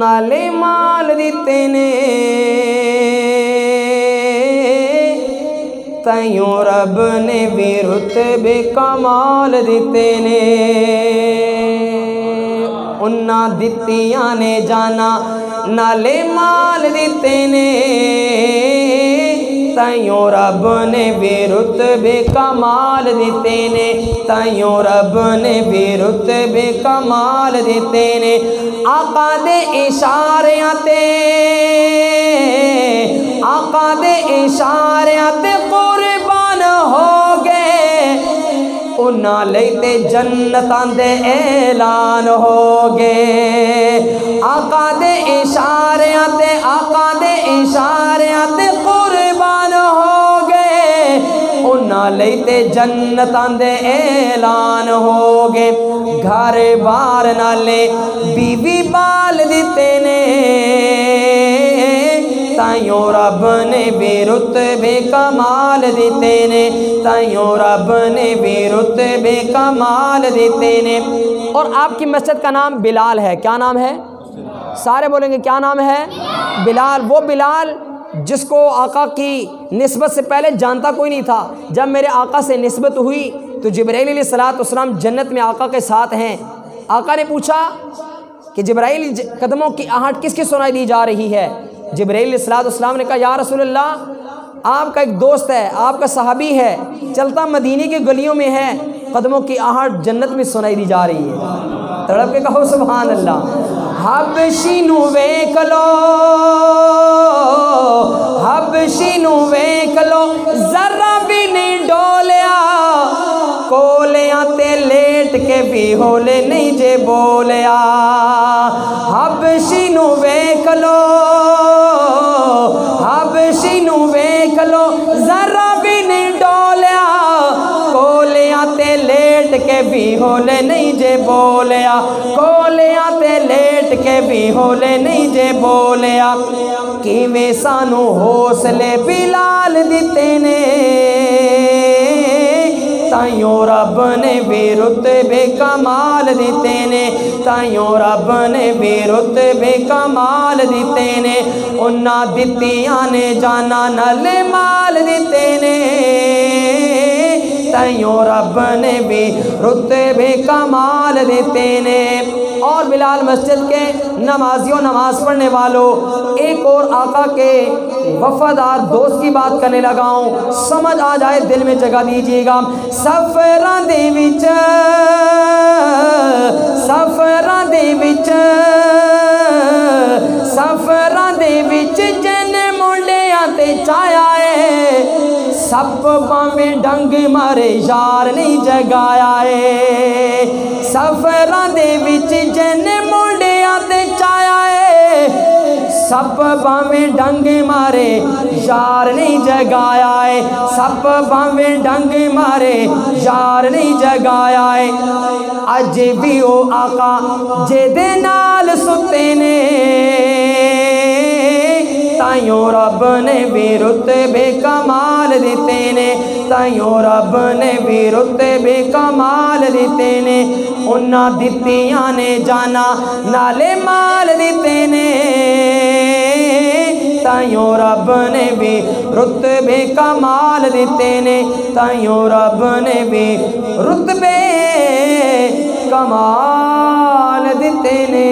नाले माल दिते ने ताइयों रब ने भी रुतबे कमाल दिते ने। उन्ना दित्तियां ने जाना नाले माल दिते ने ताइयों रब ने भी रुतबे कमाल दिते ने। ताइयों रब ने भी रुतबे कमाल दिते ने। आका दे इशारियां ते आका दे इशारियां ते कुर्बान हो गए उन्हां लई ते जन्नतां दे ऐलान हो गए। आका दे इशारियां ते आका दे इशारियां ते कुर्बान हो गए उन्हां लई ते जन्नतां दे ऐलान हो गए। घर बार नाले बीवी बाल दिते ने ताइयों रब ने भी रुतबे कमाल दिते ने। ताइयों रब ने भी रुतबे कमाल दिते ने। और आपकी मस्जिद का नाम बिलाल है। क्या नाम है? सारे बोलेंगे क्या नाम है? बिलाल। वो बिलाल जिसको आका की निस्बत से पहले जानता कोई नहीं था। जब मेरे आका से निस्बत हुई तो जिब्राइल अलैहिस्सलाम जन्नत में आका के साथ हैं। आका ने पूछा कि जिब्राइल कदमों की आहट किसकी सुनाई दी जा रही है? जिब्राइल अलैहिस्सलाम ने कहा या रसूलल्लाह आपका एक दोस्त है, आपका सहाबी है, चलता मदीने की गलियों में है, कदमों की आहट जन्नत में सुनाई दी जा रही है। तड़प के कहो सुभान अल्लाह। हबशी नू वेख लो हबशी नू वेख लो जरा भी नहीं डोलिया कोलियां ते लेट के भी होले नहीं जे बोलिया। हबशी नू वेख लो हबशी नू वेख लो जरा भी नहीं डोलिया कोलियां ते लेट के भी होले नहीं जे बोलिया। कोलियां ते लेट के भी होले नहीं जे बोलिया। किवें सानू हौसले बिलाल दिते ने ताइयों रब ने भी रुतबे कमाल दिते ने। ताइयों रब ने भी रुतबे कमाल दिते ने। उन्ना दित्तियां ने जाना नाले माल दिते ने ताइयों रब ने भी रुतबे कमाल देते ने। और बिलाल मस्जिद के नमाजियों नमाज पढ़ने वालों एक और आका के वफादार दोस्त की बात करने लगा हूँ, समझ आ जाए दिल में जगह दीजिएगा। सफरां दे विच सफरां दे विच सफरां दे विच जन मुंडियां ते चाया है सप भावें डंग मारे यार नहीं जगाया है। सफरां दे विच जन मुंडियां ते चाया है सप भावें डंग मारे यार नहीं जगाया है। सप भावें डंग मारे यार नहीं जगाया है। अज भी ओ आका जेदे नाल सुते ने ताइयों रब ने भी रुतबे कमाल दिते ने। ताइयों रब ने भी रुतबे कमाल दिते ने। उन्ना दित्तियां ने जाना नाले माल दिते ने ताइयों रब ने भी रुतबे कमाल दिते ने। ताइयों रब ने भी रुतबे कमाल दिते ने।